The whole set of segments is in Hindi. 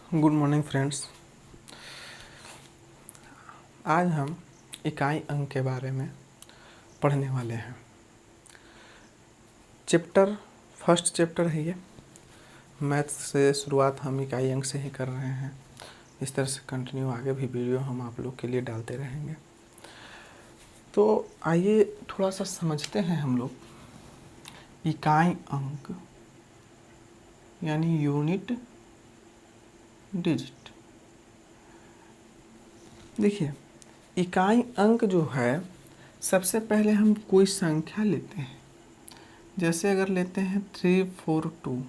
Good morning friends. आज हम इकाई अंक के बारे में पढ़ने वाले हैं। फर्स्ट चैप्टर है ये। मैथ से शुरुआत हम इकाई अंक से ही कर रहे हैं। इस तरह से कंटिन्यू आगे भी वीडियो हम आप लोग के लिए डालते रहेंगे। तो आइए थोड़ा सा समझते हैं हम लोग इकाई अंक यानी यूनिट डिजिट। देखिए, इकाई अंक जो है, सबसे पहले हम कोई संख्या लेते हैं। जैसे अगर लेते हैं 342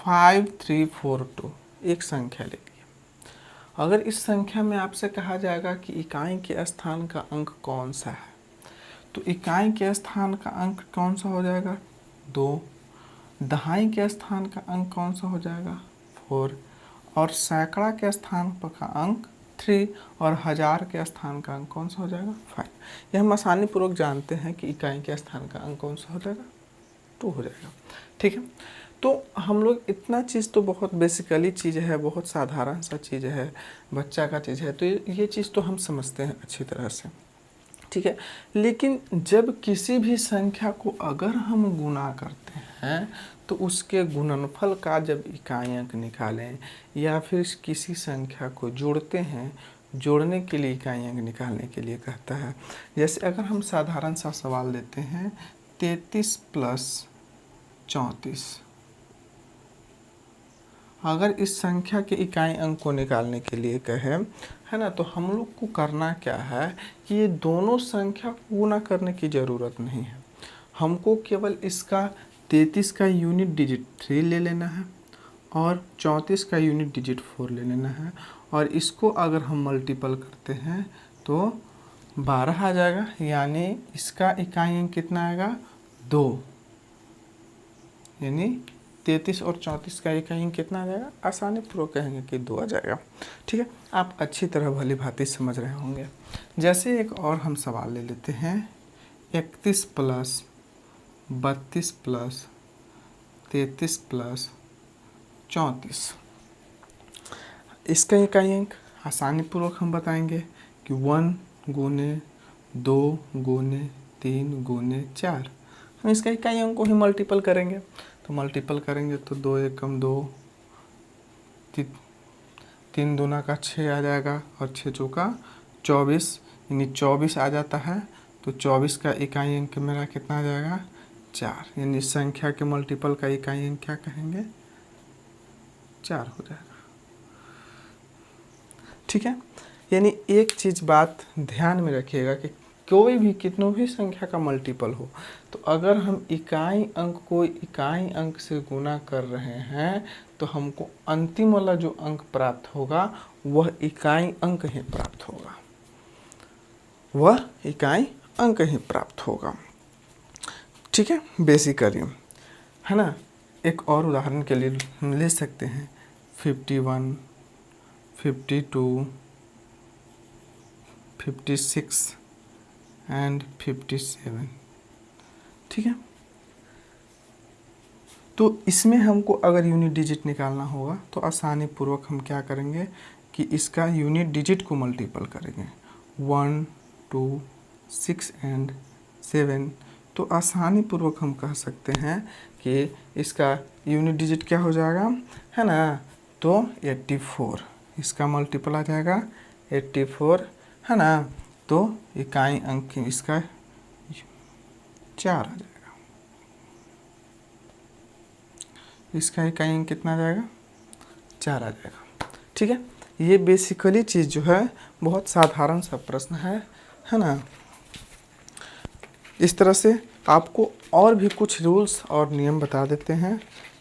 5342 एक संख्या ले ली। अगर इस संख्या में आपसे कहा जाएगा कि इकाई के स्थान का अंक कौन सा है, तो इकाई के स्थान का अंक कौन सा हो जाएगा 2, दहाई के स्थान का अंक कौन सा हो जाएगा 4, और सैकड़ा के स्थान पर का अंक 3 और हजार के स्थान का अंक कौन सा हो जाएगा 5। यह हम आसानी पूर्वक जानते हैं कि इकाई के स्थान का अंक कौन सा हो जाएगा 2 हो जाएगा। ठीक है, तो हम लोग इतना चीज़ तो बहुत बेसिकली चीज़ है, बहुत साधारण सा चीज़ है, बच्चा का चीज़ है, तो ये चीज़ तो हम समझते हैं अच्छी तरह से। ठीक है, लेकिन जब किसी भी संख्या को अगर हम गुणा करते हैं तो उसके गुणनफल का जब इकाई अंक निकालें या फिर किसी संख्या को जोड़ते हैं, जोड़ने के लिए इकाई अंक निकालने के लिए कहता है। जैसे अगर हम साधारण सा सवाल लेते हैं 33 प्लस 34, अगर इस संख्या के इकाई अंक को निकालने के लिए कहे, है ना, तो हम लोग को करना क्या है कि ये दोनों संख्या को गुणा करने की ज़रूरत नहीं है। हमको केवल इसका 33 का यूनिट डिजिट 3 ले लेना है और 34 का यूनिट डिजिट 4 ले लेना है, और इसको अगर हम मल्टीपल करते हैं तो 12 आ जाएगा, यानी इसका इकाई अंक कितना आएगा 2, यानी 33 और 34 का इकाई अंक कितना आ जाएगा, आसानी पूर्वक कहेंगे कि 2 आ जाएगा। ठीक है, आप अच्छी तरह भली भांति समझ रहे होंगे। जैसे एक और हम सवाल ले लेते हैं 31 प्लस 32 प्लस 33 प्लस 34। इसका इकाई अंक आसानी पूर्वक हम बताएंगे कि 1 गुने 2 गुने 3 गुने 4। हम इसका इकाई अंक को ही मल्टीपल करेंगे, तो मल्टीपल करेंगे तो 2 एकम 2, 3 दूना का 6 आ जाएगा और 6 चौका 24, यानी 24 आ जाता है। तो 24 का इकाई अंक मेरा कितना आ जाएगा 4, यानी संख्या के मल्टीपल का इकाई अंक क्या कहेंगे 4 हो जाएगा। ठीक है, यानी एक चीज़ बात ध्यान में रखिएगा कि कोई भी कितनों भी संख्या का मल्टीपल हो, तो अगर हम इकाई अंक को इकाई अंक से गुणा कर रहे हैं तो हमको अंतिम वाला जो अंक प्राप्त होगा वह इकाई अंक ही प्राप्त होगा, वह इकाई अंक ही प्राप्त होगा। ठीक है, बेसिकली, है ना। एक और उदाहरण के लिए हम ले सकते हैं 51, 52, 56 एंड 57। ठीक है, तो इसमें हमको अगर यूनिट डिजिट निकालना होगा तो आसानी पूर्वक हम क्या करेंगे कि इसका यूनिट डिजिट को मल्टीपल करेंगे 1, 2, 6 एंड 7। तो आसानी पूर्वक हम कह सकते हैं कि इसका यूनिट डिजिट क्या हो जाएगा, है ना, तो 84। इसका मल्टीपल आ जाएगा 84, है ना, तो इकाई अंक इसका 4 आ जाएगा। इसका इकाई अंक कितना आ जाएगा 4 आ जाएगा। ठीक है, ये बेसिकली चीज़ जो है बहुत साधारण सा प्रश्न है ना। इस तरह से आपको और भी कुछ रूल्स और नियम बता देते हैं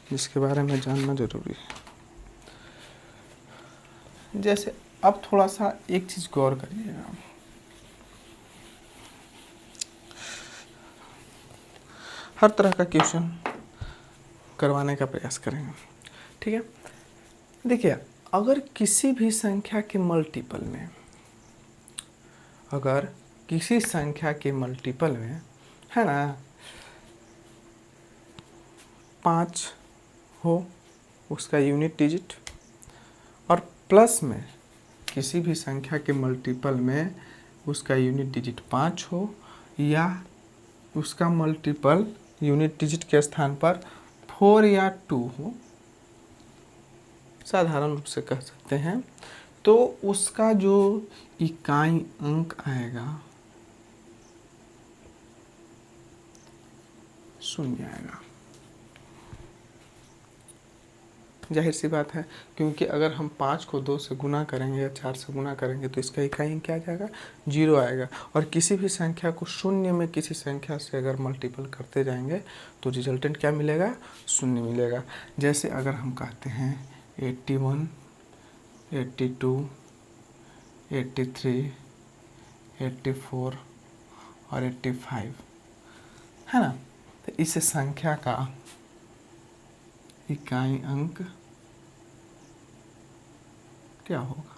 जिसके बारे में जानना ज़रूरी है। जैसे अब थोड़ा सा एक चीज़ गौर करिएगा, हर तरह का क्वेश्चन करवाने का प्रयास करेंगे। ठीक है, देखिए, अगर किसी भी संख्या के मल्टीपल में, अगर किसी संख्या के मल्टीपल में, है ना, 5 हो उसका यूनिट डिजिट, और प्लस में किसी भी संख्या के मल्टीपल में उसका यूनिट डिजिट 5 हो, या उसका मल्टीपल यूनिट डिजिट के स्थान पर 4 या 2 हो, साधारण रूप से कह सकते हैं, तो उसका जो इकाई अंक आएगा शून्य आएगा। जाहिर सी बात है, क्योंकि अगर हम 5 को 2 से गुना करेंगे या 4 से गुना करेंगे तो इसका इकाई अंक क्या आ जाएगा, 0 आएगा। और किसी भी संख्या को शून्य में किसी संख्या से अगर मल्टीपल करते जाएंगे तो रिजल्टेंट क्या मिलेगा, शून्य मिलेगा। जैसे अगर हम कहते हैं 81, 82, 83, 84 और 85, है ना, तो इस संख्या का इकाई अंक क्या होगा,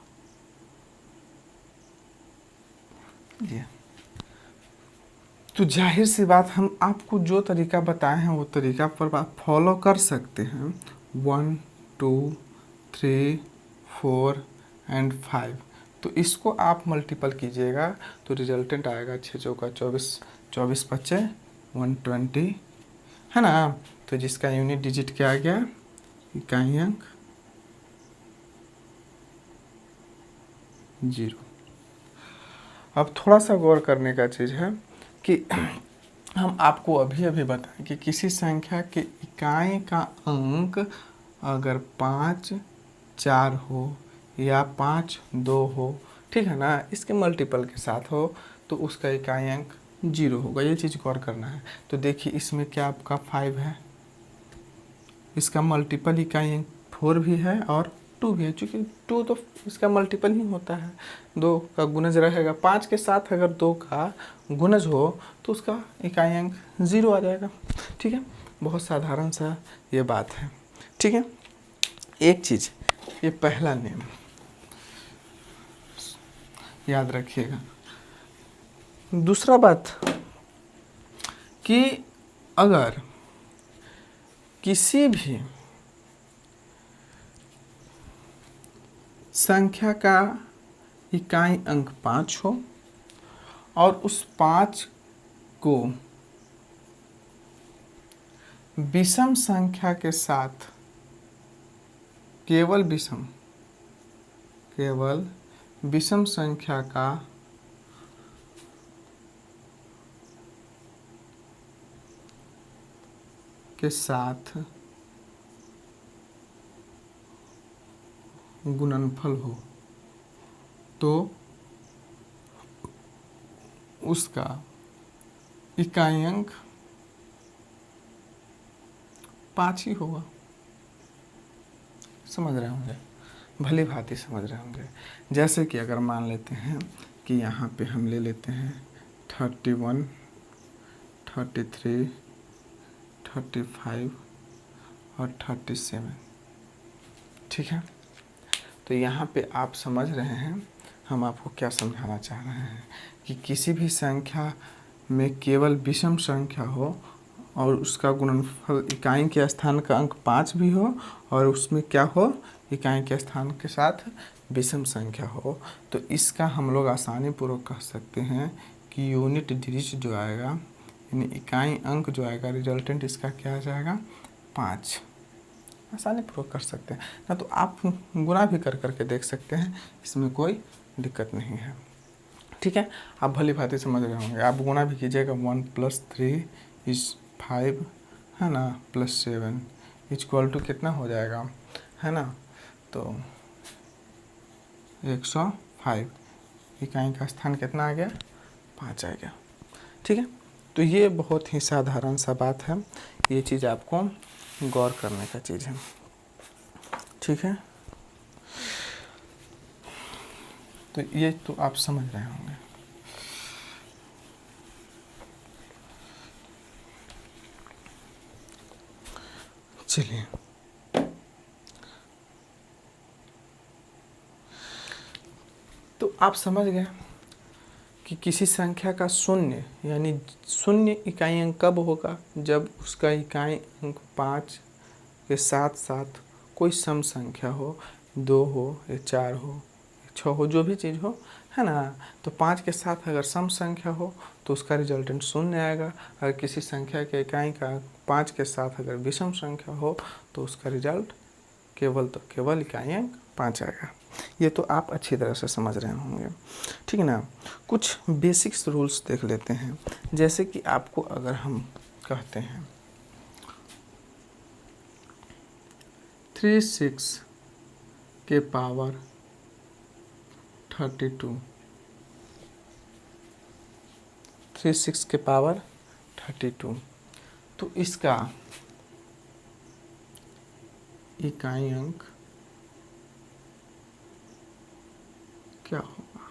जी। तो जाहिर सी बात, हम आपको जो तरीका बताए हैं वो तरीका पर आप फॉलो कर सकते हैं। 1, 2, 3, 4 एंड 5, तो इसको आप मल्टीपल कीजिएगा तो रिजल्टेंट आएगा 6 चौका 24, 24 पच्चे 120, है ना। तो जिसका यूनिट डिजिट क्या आ गया, इकाई अंक 0। अब थोड़ा सा गौर करने का चीज़ है कि हम आपको अभी अभी बताएं कि किसी संख्या के इकाई का अंक अगर 5, 4 हो या 5, 2 हो, ठीक है ना, इसके मल्टीपल के साथ हो तो उसका इकाई अंक 0 होगा। ये चीज़ गौर करना है। तो देखिए इसमें क्या आपका 5 है, इसका मल्टीपल इकाई अंक 4 भी है और 2 भी है, चूँकि 2 तो इसका मल्टीपल ही होता है, 2 का गुणज रहेगा। 5 के साथ अगर 2 का गुणज हो तो उसका इकाई अंक 0 आ जाएगा। ठीक है, बहुत साधारण सा ये बात है। ठीक है, एक चीज़, ये पहला नियम याद रखिएगा। दूसरा बात कि अगर किसी भी संख्या का इकाई अंक 5 हो और उस 5 को विषम संख्या के साथ केवल विषम संख्या का के साथ गुणनफल हो तो उसका इकाई अंक 5 ही होगा। समझ रहे होंगे, भली भांति समझ रहे होंगे। जैसे कि अगर मान लेते हैं कि यहाँ पे हम ले लेते हैं 31, 33, 35 और 37, ठीक है। तो यहाँ पे आप समझ रहे हैं हम आपको क्या समझाना चाह रहे हैं कि किसी भी संख्या में केवल विषम संख्या हो और उसका गुणनफल इकाई के स्थान का अंक 5 भी हो और उसमें क्या हो, इकाई के स्थान के साथ विषम संख्या हो, तो इसका हम लोग आसानी पूर्वक कह सकते हैं कि यूनिट डिजिट जो आएगा, यानी इकाई अंक जो आएगा, रिजल्टेंट इसका क्या आ जाएगा, 5। आसानी पूर्वक कर सकते हैं ना, तो आप गुणा भी कर करके देख सकते हैं, इसमें कोई दिक्कत नहीं है। ठीक है, आप भली भांति समझ रहे होंगे। आप गुणा भी कीजिएगा, 1 + 3 = 5, है ना, +7 = कितना हो जाएगा, है ना, तो 105। इकाई का स्थान कितना आ गया, 5 आ गया। ठीक है, तो ये बहुत ही साधारण सा बात है, ये चीज़ आपको गौर करने का चीज़ है। ठीक है, तो ये तो आप समझ रहे होंगे। चलिए, तो आप समझ गए कि किसी संख्या का शून्य यानी शून्य इकाई अंक कब होगा, जब उसका इकाई अंक 5 ये साथ साथ कोई सम संख्या हो, 2 हो या 4 हो, 6 हो, जो भी चीज़ हो, है ना। तो 5 के साथ अगर सम संख्या हो तो उसका रिजल्टेंट शून्य आएगा। अगर किसी संख्या के इकाई का 5 के साथ अगर विषम संख्या हो तो उसका रिजल्ट केवल तो केवल इकाई अंक 5 आएगा। ये तो आप अच्छी तरह से समझ रहे होंगे, ठीक है ना। कुछ बेसिक्स रूल्स देख लेते हैं। जैसे कि आपको अगर हम कहते हैं 36 के पावर 32, 36 के पावर 32, तो इसका इकाई अंक क्या होगा?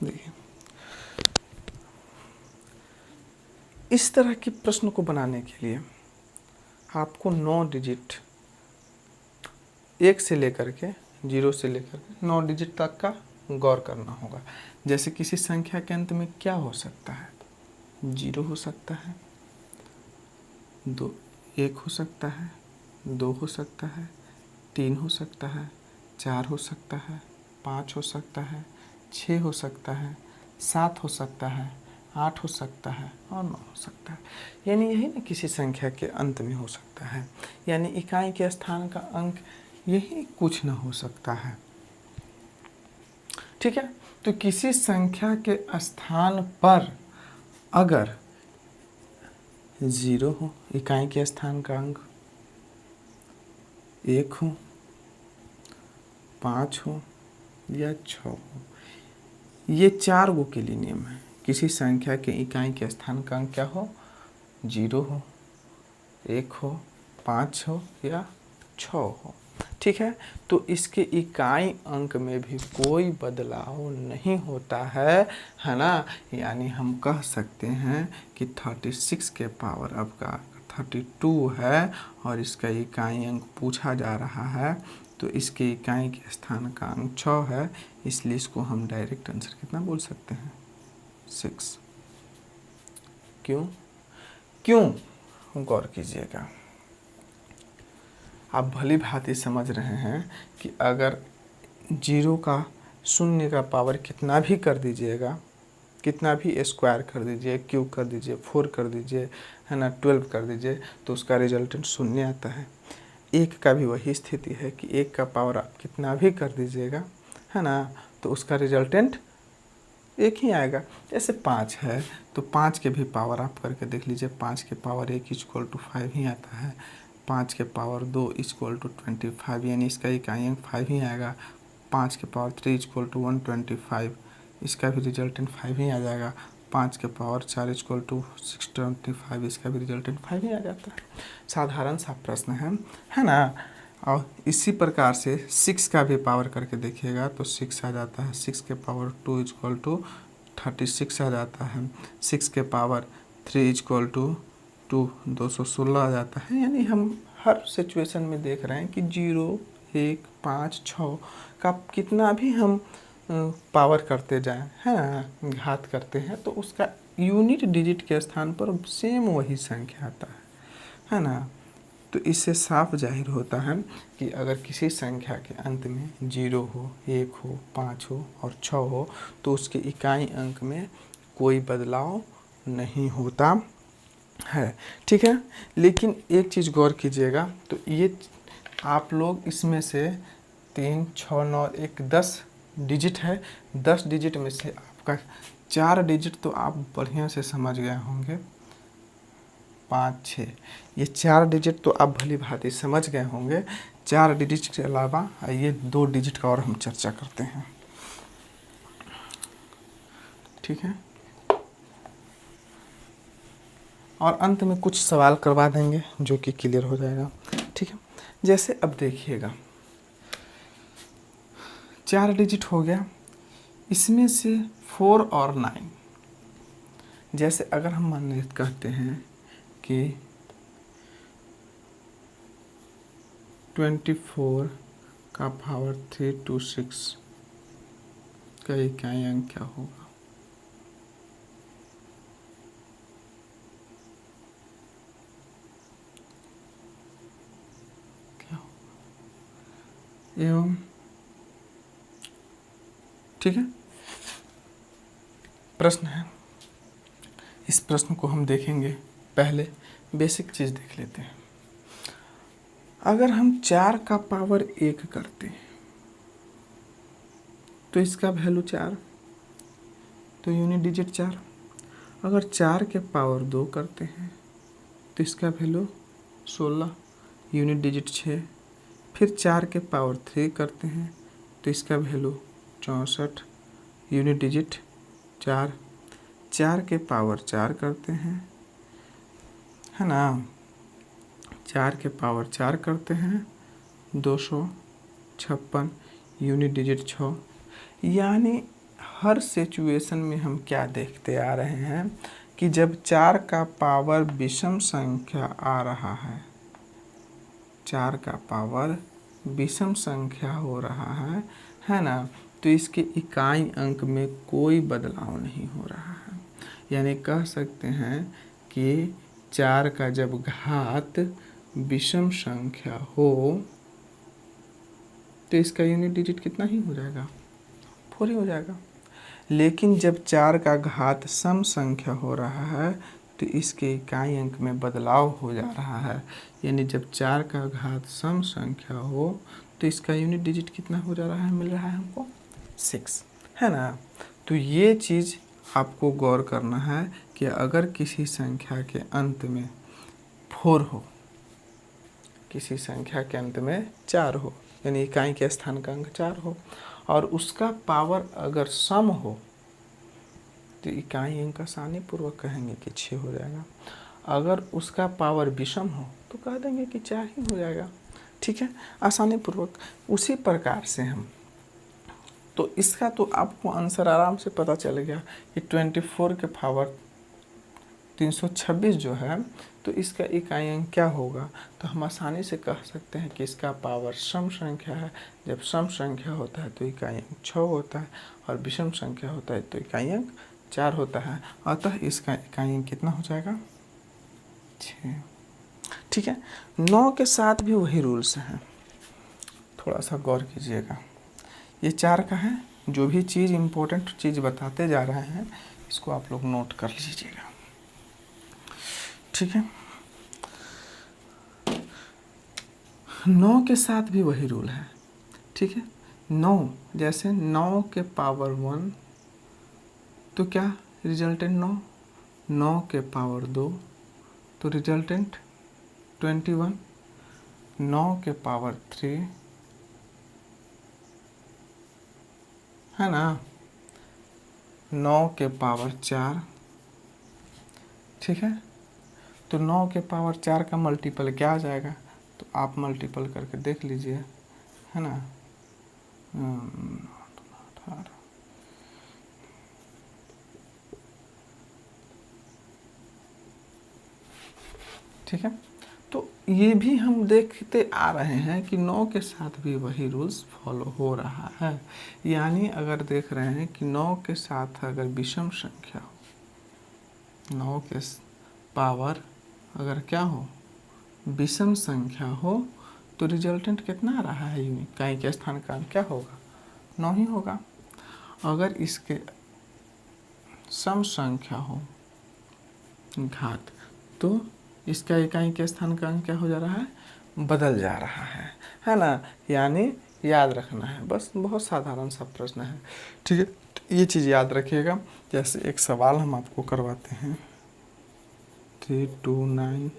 देखिए, इस तरह के प्रश्न को बनाने के लिए आपको 9 डिजिट 1 से लेकर के 0 से लेकर के 9 डिजिट तक का गौर करना होगा। जैसे किसी संख्या के अंत में क्या हो सकता है? 0 हो सकता है, 1 हो सकता है, 2 हो सकता है, 3 हो सकता है, 4 हो सकता है, 5 हो सकता है, 6 हो सकता है, 7 हो सकता है, 8 हो सकता है और 9 हो सकता है। यानी यही ना किसी संख्या के अंत में हो सकता है, यानी इकाई के स्थान का अंक यही कुछ न हो सकता है, ठीक है। तो किसी संख्या के स्थान पर अगर 0 हो, इकाई के स्थान का अंक 1 हो, 5 हो या 6 हो, ये 4 गो के लिए नियम है। किसी संख्या के इकाई के स्थान का अंक क्या हो? 0 हो, 1 हो, 5 हो या 6 हो, ठीक है। तो इसके इकाई अंक में भी कोई बदलाव नहीं होता है ना। यानी हम कह सकते हैं कि 36 के पावर आपका 32 है और इसका इकाई अंक पूछा जा रहा है, तो इसके इकाई के स्थान का अंक 6 है, इसलिए इसको हम डायरेक्ट आंसर कितना बोल सकते हैं? 6। क्यों? क्यों गौर कीजिएगा, आप भली भांति समझ रहे हैं कि अगर 0 का शून्य का पावर कितना भी कर दीजिएगा, कितना भी स्क्वायर कर दीजिए, क्यूब कर दीजिए, 4 कर दीजिए, है ना, 12 कर दीजिए, तो उसका रिजल्टेंट शून्य आता है। 1 का भी वही स्थिति है कि 1 का पावर आप कितना भी कर दीजिएगा, है ना, तो उसका रिजल्टेंट 1 ही आएगा। जैसे 5 है तो 5 के भी पावर आप करके देख लीजिए, 5 के पावर 1 = 5 ही आता है, 5 के पावर 2 = 25, यानी इसका इकाई अंक 5 ही आएगा। 5 के पावर 3 = 125, इसका भी रिजल्टेंट 5 ही आ जाएगा। 5 के पावर 4 = 625, इसका भी रिजल्टेंट 5 ही आ जाता है। साधारण सा प्रश्न है ना। और इसी प्रकार से 6 का भी पावर करके देखिएगा तो 6 आ जाता है। 6 के पावर 2 = 36 आ जाता है। 6 के पावर 3 = 216 आ जाता है। यानी हम हर सिचुएशन में देख रहे हैं कि 0, 1, 5, 6 का कितना भी हम पावर करते जाएं, है ना, घात करते हैं, तो उसका यूनिट डिजिट के स्थान पर सेम वही संख्या आता है ना। तो इससे साफ जाहिर होता है कि अगर किसी संख्या के अंत में 0 हो, 1 हो, 5 हो और 6 हो तो उसके इकाई अंक में कोई बदलाव नहीं होता है, ठीक है। लेकिन एक चीज़ गौर कीजिएगा, तो ये आप लोग इसमें से 3, 6, 9, 1 10 डिजिट है। 10 डिजिट में से आपका 4 डिजिट तो आप बढ़िया से समझ गए होंगे, 5, 6, ये 4 डिजिट तो आप भली भांति समझ गए होंगे। 4 डिजिट के अलावा ये 2 डिजिट का और हम चर्चा करते हैं, ठीक है। और अंत में कुछ सवाल करवा देंगे जो कि क्लियर हो जाएगा, ठीक है। जैसे अब देखिएगा 4 डिजिट हो गया, इसमें से 4 और 9, जैसे अगर हम मानिए कहते हैं कि 24 का पावर 326 का इकाई अंक क्या होगा? एवं, ठीक है। प्रश्न है, इस प्रश्न को हम देखेंगे। पहले बेसिक चीज़ देख लेते हैं। अगर हम 4 का पावर 1 करते हैं तो इसका वैल्यू 4, तो यूनिट डिजिट 4। अगर 4 के पावर 2 करते हैं तो इसका वैल्यू 16, यूनिट डिजिट 6। फिर 4 के पावर 3 करते हैं तो इसका वैल्यू 64, यूनिट डिजिट 4। 4 के पावर 4 करते हैं, है ना, 4 के पावर 4 करते हैं 256, यूनिट डिजिट 6। यानी हर सिचुएशन में हम क्या देखते आ रहे हैं कि जब 4 का पावर विषम संख्या आ रहा है, 4 का पावर विषम संख्या हो रहा है ना, तो इसके इकाई अंक में कोई बदलाव नहीं हो रहा है। यानी कह सकते हैं कि 4 का जब घात विषम संख्या हो तो इसका यूनिट डिजिट कितना ही हो जाएगा, 4 ही हो जाएगा। लेकिन जब 4 का घात सम संख्या हो रहा है तो इसके इकाई अंक में बदलाव हो जा रहा है। यानी जब 4 का घात सम संख्या हो तो इसका यूनिट डिजिट कितना हो जा रहा है, मिल रहा है हमको 6, है ना। तो ये चीज़ आपको गौर करना है कि अगर किसी संख्या के अंत में 4 हो, किसी संख्या के अंत में 4 हो, यानी इकाई के स्थान का अंक 4 हो और उसका पावर अगर सम हो तो इकाई अंक आसानी पूर्वक कहेंगे कि 6 हो जाएगा। अगर उसका पावर विषम हो तो कह देंगे कि 4 ही हो जाएगा, ठीक है, आसानी पूर्वक। उसी प्रकार से हम, तो इसका तो आपको आंसर आराम से पता चल गया कि 24 के पावर 326 जो है तो इसका इकाई अंक क्या होगा। तो हम आसानी से कह सकते हैं कि इसका पावर सम संख्या है। जब सम संख्या होता है तो इकाई अंक 6 होता है और विषम संख्या होता है तो इकाई अंक 4 होता है। अतः इसका इकाई अंक कितना हो जाएगा, 6, ठीक है। 9 के साथ भी वही रूल्स हैं, थोड़ा सा गौर कीजिएगा। ये 4 का है, जो भी चीज़ इम्पोर्टेंट चीज़ बताते जा रहे हैं इसको आप लोग नोट कर लीजिएगा, ठीक है। 9 के साथ भी वही रूल है, ठीक है। 9 जैसे 9 के पावर 1 तो क्या रिजल्टेंट 9, 9 के पावर 2 तो रिजल्टेंट 21, 9 के पावर 3, है ना, 9 के पावर 4, ठीक है। तो 9 के पावर 4 का मल्टीपल क्या आ जाएगा, तो आप मल्टीपल करके देख लीजिए, है ना, 18, ठीक है। तो ये भी हम देखते आ रहे हैं कि 9 के साथ भी वही रूल्स फॉलो हो रहा है। यानी अगर देख रहे हैं कि 9 के साथ अगर विषम संख्या हो, 9 के पावर अगर क्या हो, विषम संख्या हो, तो रिजल्टेंट कितना आ रहा है, इकाई के स्थान का क्या होगा, 9 ही होगा। अगर इसके सम संख्या हो घात तो इसका इकाई के स्थान का अंक क्या हो जा रहा है, बदल जा रहा है ना। यानी याद रखना है, बस बहुत साधारण सा प्रश्न है, ठीक है। तो ये चीज़ याद रखिएगा। जैसे एक सवाल हम आपको करवाते हैं, 329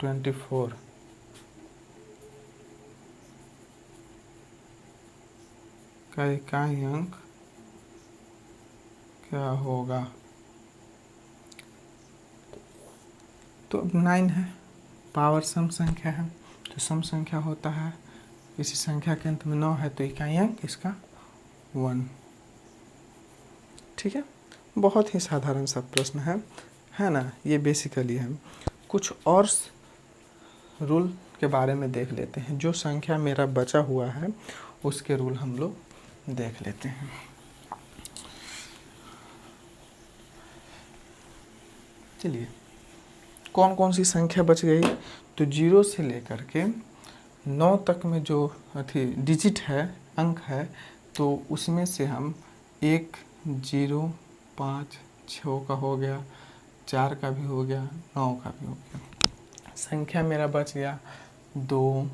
24 का इकाई अंक क्या होगा। तो अब 9 है, पावर सम संख्या है, तो सम संख्या होता है, किसी संख्या के अंत में 9 है तो इकाई अंक इसका 1, ठीक है। बहुत ही साधारण सा प्रश्न है ना। ये बेसिकली है। कुछ और रूल के बारे में देख लेते हैं, जो संख्या मेरा बचा हुआ है उसके रूल हम लोग देख लेते हैं। चलिए, कौन कौन सी संख्या बच गई, तो 0 से लेकर के 9 तक में जो अथी डिजिट है, अंक है, तो उसमें से हम 1 0 5 6 का हो गया, 4 का भी हो गया, 9 का भी हो गया। संख्या मेरा बच गया 2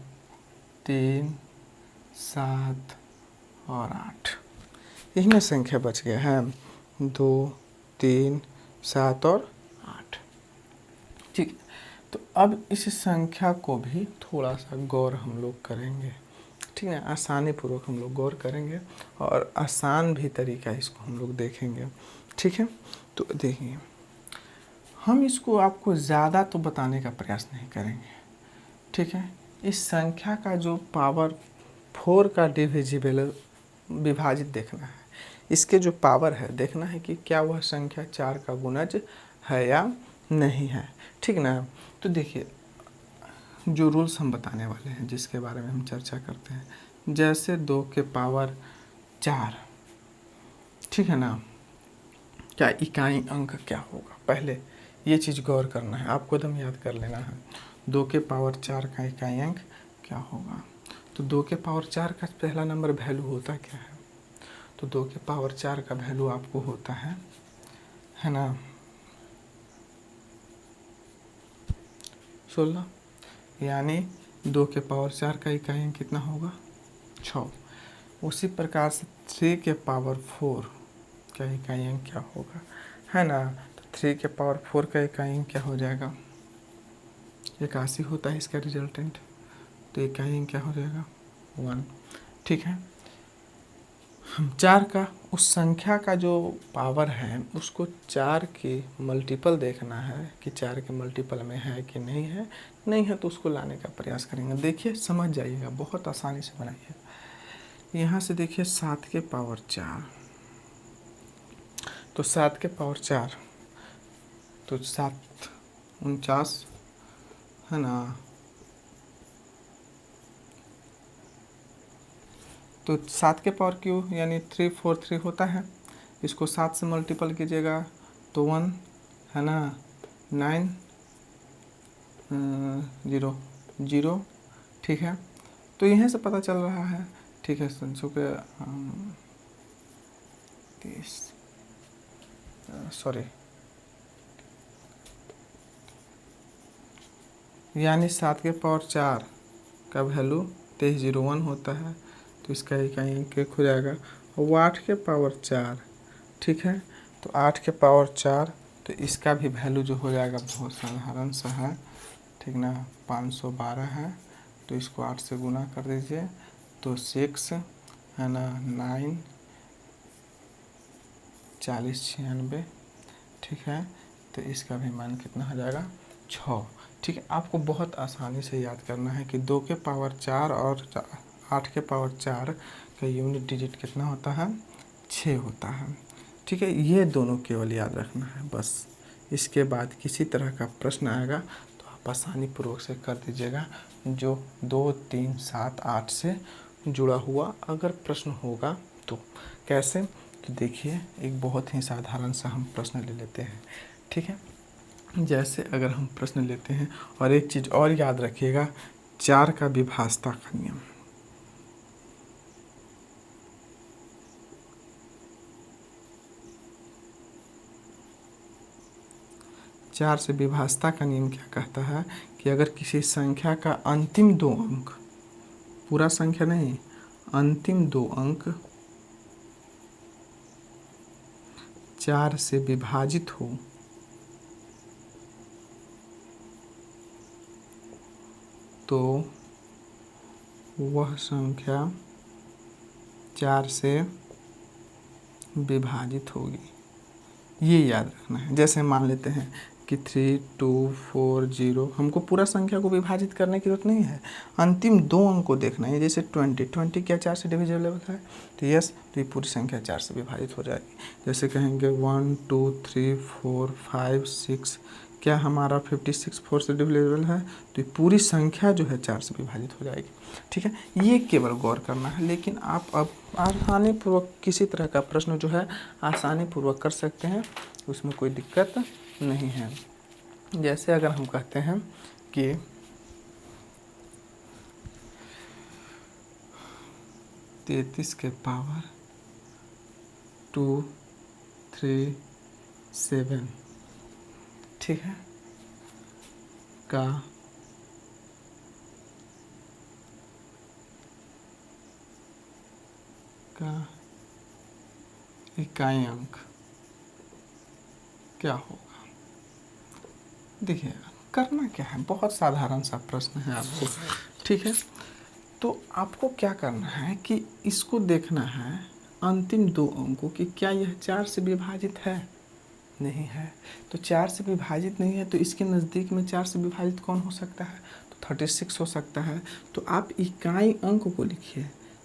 3 7 और 8। यही में संख्या बच गया है 2 3 7 और 8। ठीक है, तो अब इस संख्या को भी थोड़ा सा गौर हम लोग करेंगे। ठीक है, आसानी पूर्वक हम लोग गौर करेंगे और आसान भी तरीका इसको हम लोग देखेंगे। ठीक है, तो देखिए, हम इसको आपको ज़्यादा तो बताने का प्रयास नहीं करेंगे। ठीक है, इस संख्या का जो पावर 4 का डिविजिबल विभाजित देखना है, इसके जो पावर है देखना है कि क्या वह संख्या 4 का गुणज है या नहीं है। ठीक ना, तो देखिए, जो रूल्स हम बताने वाले हैं, जिसके बारे में हम चर्चा करते हैं, जैसे 2 के पावर 4, ठीक है ना, क्या इकाई अंक क्या होगा, पहले ये चीज़ गौर करना है, आपको एकदम याद कर लेना है। 2 के पावर 4 का इकाई अंक क्या होगा, तो 2 के पावर 4 का पहला नंबर वैल्यू होता क्या है, तो 2 के पावर 4 का वैल्यू आपको होता है ना 16, यानी 2 के पावर 4 का इकाई अंक कितना होगा 6। उसी प्रकार से 3 के पावर 4 का इकाई अंक क्या होगा, है ना, तो 3 के पावर 4 का इकाई अंक क्या हो जाएगा 81 होता है इसका रिजल्टेंट, तो इकाई अंक क्या हो जाएगा 1। ठीक है, हम 4 का, उस संख्या का जो पावर है उसको 4 के मल्टीपल देखना है कि 4 के मल्टीपल में है कि नहीं है, नहीं है तो उसको लाने का प्रयास करेंगे। देखिए, समझ जाइएगा, बहुत आसानी से बनाइए। यहाँ से देखिए 7 के पावर 4, तो 7 के पावर 4, तो 7 49, है ना, तो 7 के पावर क्यू यानी 343 होता है, इसको 7 से मल्टीपल कीजिएगा तो 1, है ना, 9 0 0। ठीक है, तो यहीं से पता चल रहा है। ठीक है, संचो के 30 सॉरी, यानी 7 के पावर 4 का वैल्यू 2301 होता है, तो इसका इकाई अंक एक हो जाएगा। और 8 के पावर 4, ठीक है, तो 8 के पावर 4, तो इसका भी वैल्यू जो हो जाएगा बहुत साधारण सा है, ठीक ना, 512 है, तो इसको 8 से गुना कर दीजिए तो 6, है ना, 9 40 96, ठीक है, तो इसका भी मान कितना हो जाएगा 6। ठीक है, आपको बहुत आसानी से याद करना है कि 2 के पावर 4 और 8 के पावर 4 का यूनिट डिजिट कितना होता है 6 होता है। ठीक है, ये दोनों केवल याद रखना है बस। इसके बाद किसी तरह का प्रश्न आएगा तो आप आसानी पूर्वक से कर दीजिएगा, जो 2 3 7 8 से जुड़ा हुआ अगर प्रश्न होगा तो। कैसे, तो देखिए, एक बहुत ही साधारण सा हम प्रश्न ले लेते हैं। ठीक है, जैसे अगर हम प्रश्न लेते हैं, और एक चीज़ और याद रखिएगा, 4 का विभाजता का नियम। चार से विभाजता का नियम क्या कहता है कि अगर किसी संख्या का अंतिम 2 अंक, पूरा संख्या नहीं, अंतिम 2 अंक 4 से विभाजित हो तो वह संख्या 4 से विभाजित होगी। ये याद रखना है। जैसे मान लेते हैं कि 3 2 4 0, हमको पूरा संख्या को विभाजित करने की जरूरत नहीं है, अंतिम 2 अंक को देखना है। जैसे 20 क्या 4 से डिविजिबल है, तो यस, तो ये पूरी संख्या 4 से विभाजित हो जाएगी। जैसे कहेंगे 1 2 3 4 5 6, क्या हमारा 56 4 से डिविजिबल है, तो ये पूरी संख्या जो है 4 से विभाजित हो जाएगी। ठीक है, ये केवल गौर करना है, लेकिन आप अब आसानी पूर्वक किसी तरह का प्रश्न जो है आसानी पूर्वक कर सकते हैं, उसमें कोई दिक्कत नहीं है। जैसे अगर हम कहते हैं कि 33 के पावर 2, 3, 7, ठीक है, का इकाई अंक क्या होगा। देखिए करना क्या है, बहुत साधारण सा प्रश्न है आपको, ठीक है। तो आपको क्या करना है कि इसको देखना है अंतिम दो अंकों की, क्या यह 4 से विभाजित है, नहीं है। तो 4 से विभाजित नहीं है तो इसके नज़दीक में 4 से विभाजित कौन हो सकता है, तो 36 हो सकता है। तो आप इकाई अंक को लिखिए,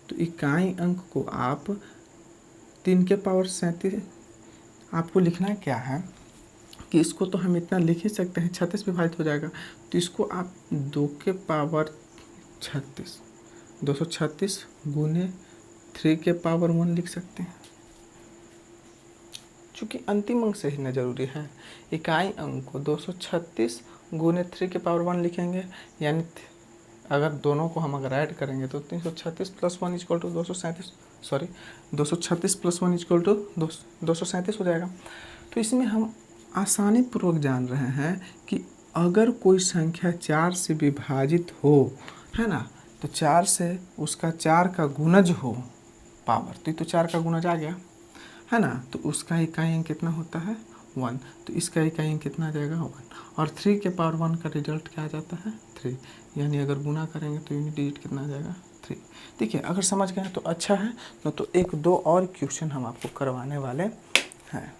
तो इकाई अंक को आप 3 के पावर 37, आपको लिखना क्या है कि इसको तो हम इतना लिख ही सकते हैं, 36 विभाजित हो जाएगा, तो इसको आप 2 के पावर 36, 236 गुने 3 के पावर 1 लिख सकते हैं, चूँकि अंतिम अंक से ही ना जरूरी है। इकाई अंक को 236 गुने 3 के पावर 1 लिखेंगे, यानी अगर दोनों को हम अगर ऐड करेंगे तो 336 plus 1 equal to 237, sorry 236 plus 1 equal to 237 हो जाएगा। तो इसमें हम आसानी पूर्वक जान रहे हैं कि अगर कोई संख्या 4 से विभाजित हो, है ना, तो 4 से उसका 4 का गुणज हो पावर, तो 4 का गुणज आ गया, है ना, तो उसका इकाई अंक कितना होता है 1, तो इसका इकाई अंक कितना आ जाएगा 1, और 3 के पावर 1 का रिजल्ट क्या आ जाता है 3, यानी अगर गुना करेंगे तो यूनिट डिजिट कितना आ जाएगा 3। देखिए अगर समझ गए तो अच्छा है, तो एक दो और क्वेश्चन हम आपको करवाने वाले हैं।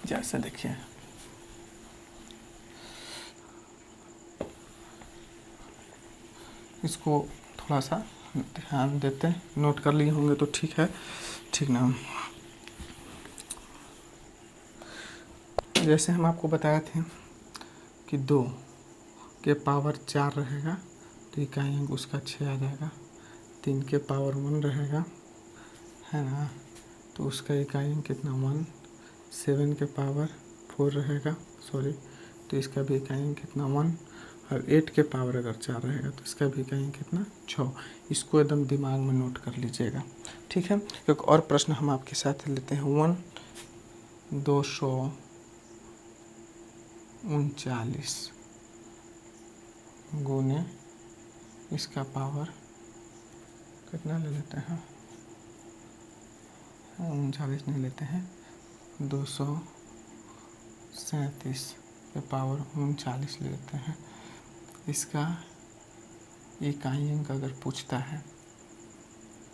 जैसे देखिए इसको थोड़ा सा ध्यान देते हैं, नोट कर लिए होंगे तो ठीक है, ठीक ना। जैसे हम आपको बताए थे कि 2 के पावर 4 रहेगा तो इकाई अंक उसका 6 आ जाएगा, 3 के पावर 1 रहेगा, है ना, तो उसका इकाई अंक कितना 1, 7 के पावर 4 रहेगा, सॉरी, तो इसका भी इकाई अंक कितना 1, और 8 के पावर अगर 4 रहेगा तो इसका भी इकाई अंक कितना 6। इसको एकदम दिमाग में नोट कर लीजिएगा, ठीक है। एक और प्रश्न हम आपके साथ लेते हैं, 239 गुने इसका पावर कितना ले लेते हैं, 39 नहीं लेते हैं, 237 के पावर 39 ले लेते हैं। इसका इकाई अंक अगर पूछता है,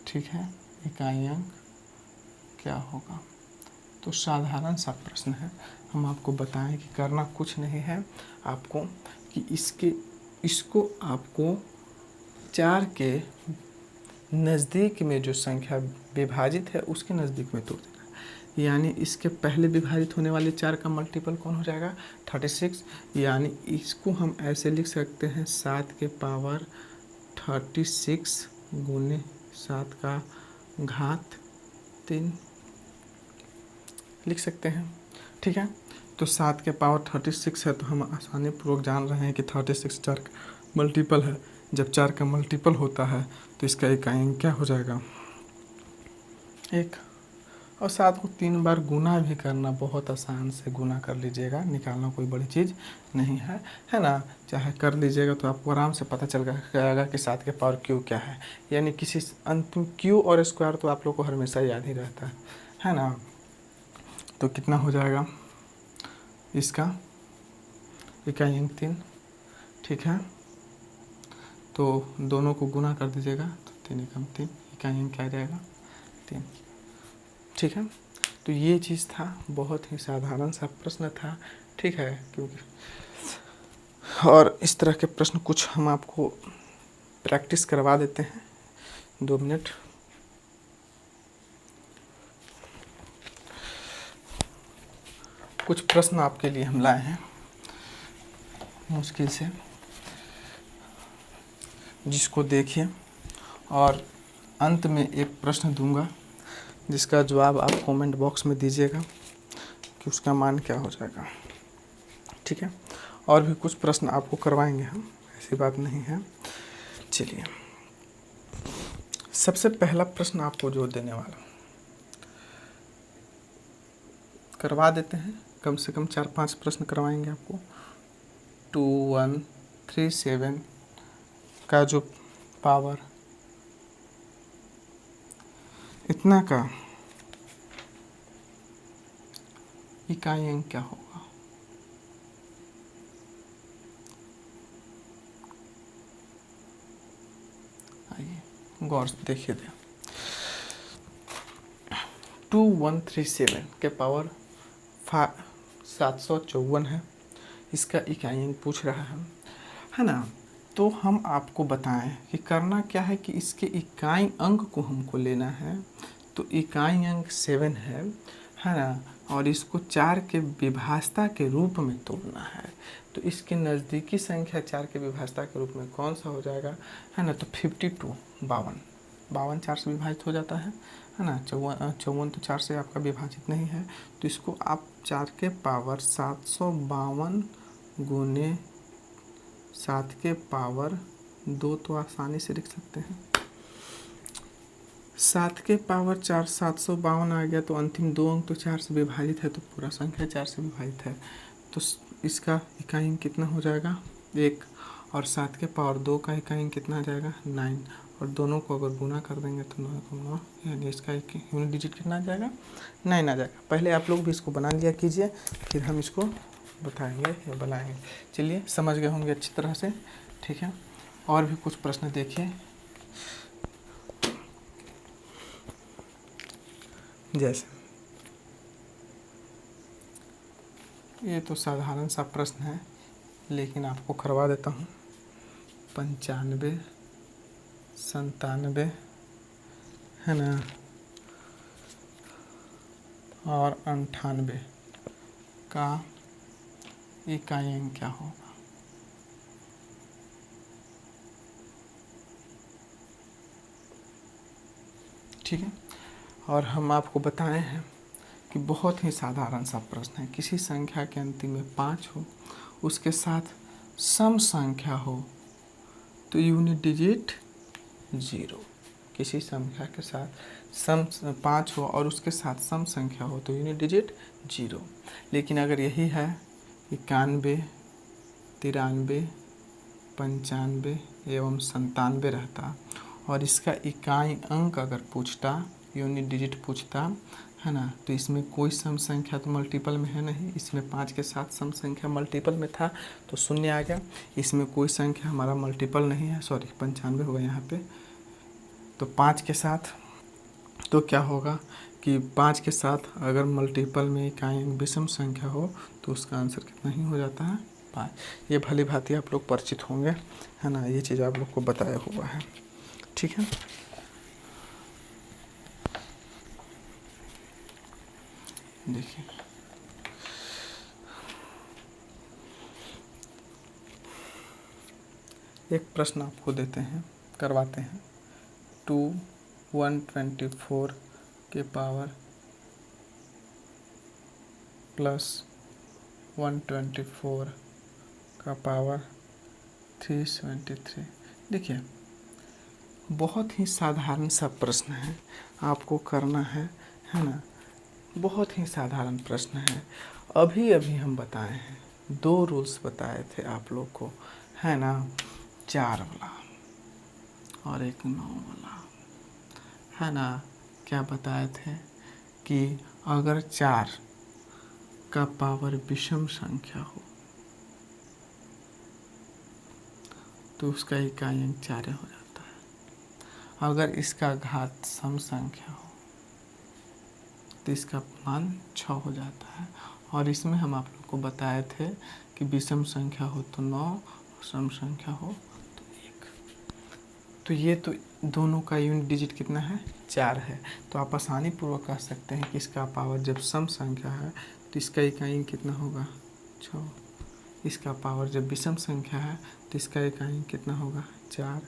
ठीक है, इकाई अंक क्या होगा, तो साधारण सा प्रश्न है। हम आपको बताएं कि करना कुछ नहीं है आपको, कि इसको आपको 4 के नज़दीक में जो संख्या विभाजित है उसके नज़दीक में तोड़ देना, यानी इसके पहले विभाजित होने वाले 4 का मल्टीपल कौन हो जाएगा 36, यानी इसको हम ऐसे लिख सकते हैं 7 के पावर 36 गुने 7 का घात 3 लिख सकते हैं, ठीक है। तो 7 के पावर 36 है, तो हम आसानी पूर्वक जान रहे हैं कि 36 4 का मल्टीपल है। जब 4 का मल्टीपल होता है तो इसका इकाई अंक क्या हो जाएगा 1, और 7 को 3 बार गुना भी करना बहुत आसान से गुना कर लीजिएगा, निकालना कोई बड़ी चीज़ नहीं है, है ना। चाहे कर लीजिएगा तो आपको आराम से पता चल जाएगा कि 7 के पावर क्यू क्या है, यानी किसी अंतिम क्यू और स्क्वायर तो आप लोग को हमेशा याद ही रहता है ना। तो कितना हो जाएगा इसका इकाई अंक 3, ठीक है, तो दोनों को गुना कर दीजिएगा तो 3 एकम 3, इकाई अंक क्या आ जाएगा 3, ठीक है। तो ये चीज़ था, बहुत ही साधारण सा प्रश्न था, ठीक है, क्योंकि और इस तरह के प्रश्न कुछ हम आपको प्रैक्टिस करवा देते हैं 2 मिनट। कुछ प्रश्न आपके लिए हम लाए हैं मुश्किल से, जिसको देखिए, और अंत में एक प्रश्न दूंगा जिसका जवाब आप कमेंट बॉक्स में दीजिएगा कि उसका मान क्या हो जाएगा, ठीक है। और भी कुछ प्रश्न आपको करवाएंगे हम, ऐसी बात नहीं है। चलिए सबसे पहला प्रश्न आपको जो देने वाला करवा देते हैं, कम से कम 4-5 प्रश्न करवाएंगे आपको। 2137 का जो पावर इतना का इकाई अंक क्या होगा? आइए गौर से देखिए। 2137 के पावर 754 है, इसका इकाई अंक पूछ रहा है ना। तो हम आपको बताएं कि करना क्या है कि इसके इकाई अंक को हमको लेना है। तो इकाई अंक 7 है ना, और इसको 4 के विभाजता के रूप में तोड़ना है। तो इसके नज़दीकी संख्या 4 के विभाजता के रूप में कौन सा हो जाएगा, है ना। तो 52 52 4 से विभाजित हो जाता है ना। 54 तो 4 से आपका विभाजित नहीं है। तो इसको आप 4 के पावर 752 गुने 7 के पावर 2 तो आसानी से लिख सकते हैं। 7 के पावर 4 752 आ गया, तो अंतिम 2 अंक तो 4 से विभाजित है, तो पूरा संख्या 4 से विभाजित है। तो इसका इकाई अंक कितना हो जाएगा 1, और 7 के पावर 2 का इकाई अंक कितना आ जाएगा 9, और दोनों को अगर गुना कर देंगे तो 9 यानी इसका यूनिट डिजिट कितना आ जाएगा 9 आ जाएगा। पहले आप लोग भी इसको बना लिया कीजिए, फिर हम इसको बताएंगे या बनाएंगे। चलिए समझ गए होंगे अच्छी तरह से, ठीक है। और भी कुछ प्रश्न देखिए, जैसे ये तो साधारण सा प्रश्न है, लेकिन आपको करवा देता हूँ। 95 97 है ना, और 98 का इकाई अंक क्या होगा? ठीक है। और हम आपको बताए हैं कि बहुत ही साधारण सा प्रश्न है। किसी संख्या के अंतिम में 5 हो, उसके साथ सम संख्या हो तो यूनिट डिजिट 0। किसी संख्या के साथ सम 5 हो और उसके साथ सम संख्या हो तो यूनिट डिजिट 0। लेकिन अगर यही है 91 93 95 एवं 97 रहता, और इसका इकाई अंक अगर पूछता, यूनिट डिजिट पूछता, है ना, तो इसमें कोई सम संख्या तो मल्टीपल में है नहीं। इसमें 5 के साथ सम संख्या मल्टीपल में था तो 0 आ गया। इसमें कोई संख्या हमारा मल्टीपल नहीं है, सॉरी 95 होगा यहाँ पे। तो 5 के साथ तो क्या होगा कि 5 के साथ अगर मल्टीपल में इकाई विषम संख्या हो तो उसका आंसर कितना ही हो जाता है 5। ये भली भांति आप लोग परिचित होंगे, है ना, ये चीज़ आप लोग को बताया हुआ है, ठीक है। देखिए एक प्रश्न आपको देते हैं, करवाते हैं। 124 के पावर प्लस 124 का पावर 373। देखिए बहुत ही साधारण सा प्रश्न है, आपको करना है ना। बहुत ही साधारण प्रश्न है। अभी अभी हम बताए हैं, 2 रूल्स बताए थे आप लोग को, है ना, 4 वाला और एक 9 वाला, है ना। क्या बताए थे कि अगर 4 का पावर विषम संख्या हो तो उसका इकाई अंक 4 हो जाता है। अगर इसका घात सम संख्या हो तो इसका मान 6 हो जाता है। और इसमें हम आप लोग को बताए थे कि विषम संख्या हो तो 9, सम संख्या हो तो 1। तो ये तो दोनों का यूनिट डिजिट कितना है 4 है। तो आप आसानी पूर्वक कह सकते हैं कि इसका पावर जब सम संख्या है तो इसका इकाई कितना होगा 6। इसका पावर जब विषम संख्या है तो इसका इकाई कितना होगा 4।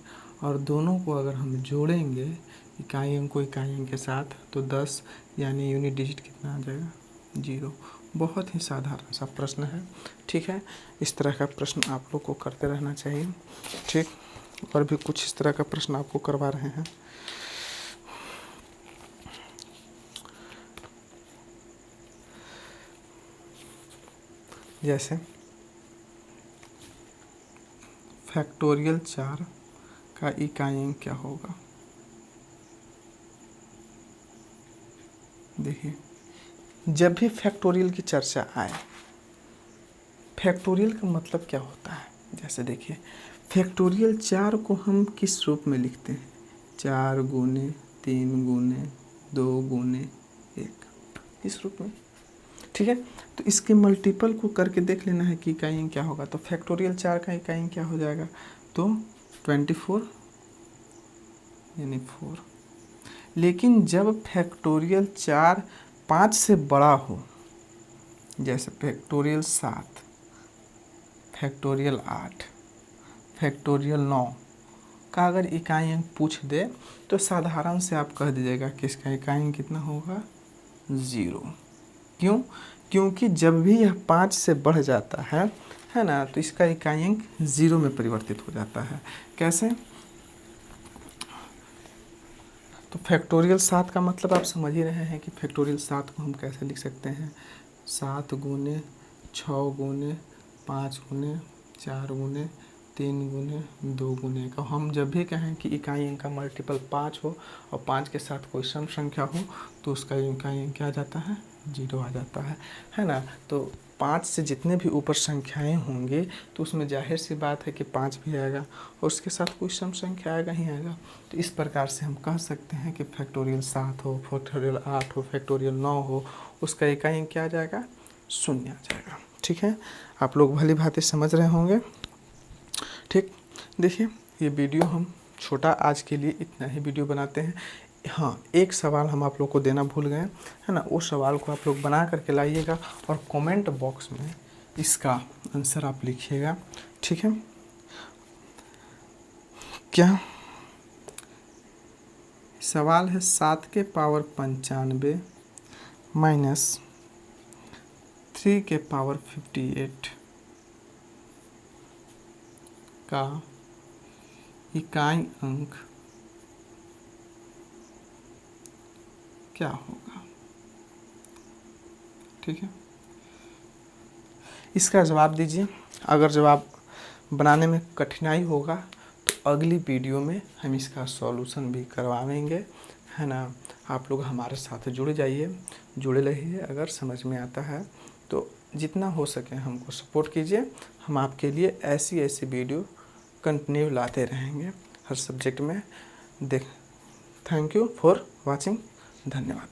और दोनों को अगर हम जोड़ेंगे इकाई अंक को इकाई अंक के साथ तो 10, यानी यूनिट डिजिट कितना आ जाएगा 0। बहुत ही साधारण सा प्रश्न है, ठीक है। इस तरह का प्रश्न आप लोग को करते रहना चाहिए, ठीक। और भी कुछ इस तरह का प्रश्न आपको करवा रहे हैं। जैसे फैक्टोरियल 4 का इकाई अंक क्या होगा। देखिए, जब भी फैक्टोरियल की चर्चा आए, फैक्टोरियल का मतलब क्या होता है। जैसे देखिए, फैक्टोरियल 4 को हम किस रूप में लिखते हैं, 4 गुने 3 गुने 2 गुने 1, इस रूप में। ठीक है, तो इसके मल्टीपल को करके देख लेना है कि इकाई अंक क्या होगा। तो फैक्टोरियल 4 का इकाई अंक क्या हो जाएगा, तो 24 यानी 4। लेकिन जब फैक्टोरियल 4 5 से बड़ा हो, जैसे फैक्टोरियल 7, फैक्टोरियल 8, फैक्टोरियल 9 का अगर इकाई अंक पूछ दे, तो साधारण से आप कह दीजिएगा कि इसका इकाई अंक कितना होगा, 0। क्यों, क्योंकि जब भी यह 5 से बढ़ जाता है ना, तो इसका इकाई अंक 0 में परिवर्तित हो जाता है। कैसे, तो फैक्टोरियल 7 का मतलब आप समझ ही रहे हैं कि फैक्टोरियल 7 को हम कैसे लिख सकते हैं, 7 गुने 6 गुने 5 गुने 4 गुने 3 गुने 2 गुने का। हम जब भी कहें कि इकाई अंक का मल्टीपल 5 हो और 5 के साथ कोई सम संख्या हो, तो उसका इकाई अंक क्या आ जाता है, 0 आ जाता है ना। तो 5 से जितने भी ऊपर संख्याएं होंगे, तो उसमें जाहिर सी बात है कि 5 भी आएगा और उसके साथ कोई सम संख्या आएगा ही आएगा। तो इस प्रकार से हम कह सकते हैं कि फैक्टोरियल 7 हो, फैक्टोरियल 8 हो, फैक्टोरियल 9 हो, उसका इकाई अंक क्या आ जाएगा, 0 आ जाएगा। ठीक है, आप लोग भली भांति समझ रहे होंगे। ठीक, देखिए, ये वीडियो हम छोटा आज के लिए इतना ही वीडियो बनाते हैं। हाँ, एक सवाल हम आप लोग को देना भूल गए, है ना। वो सवाल को आप लोग बना करके लाइएगा और कमेंट बॉक्स में इसका आंसर आप लिखिएगा। ठीक है, क्या सवाल है, 7 के पावर 95 माइनस 3 के पावर 58 का इकाई अंक क्या होगा। ठीक है, इसका जवाब दीजिए। अगर जवाब बनाने में कठिनाई होगा, तो अगली वीडियो में हम इसका सॉल्यूशन भी करवाएंगे, है ना। आप लोग हमारे साथ जुड़े रहिए। अगर समझ में आता है तो जितना हो सके हमको सपोर्ट कीजिए। हम आपके लिए ऐसी वीडियो कंटिन्यू लाते रहेंगे हर सब्जेक्ट में। Thank you for watching. धन्यवाद।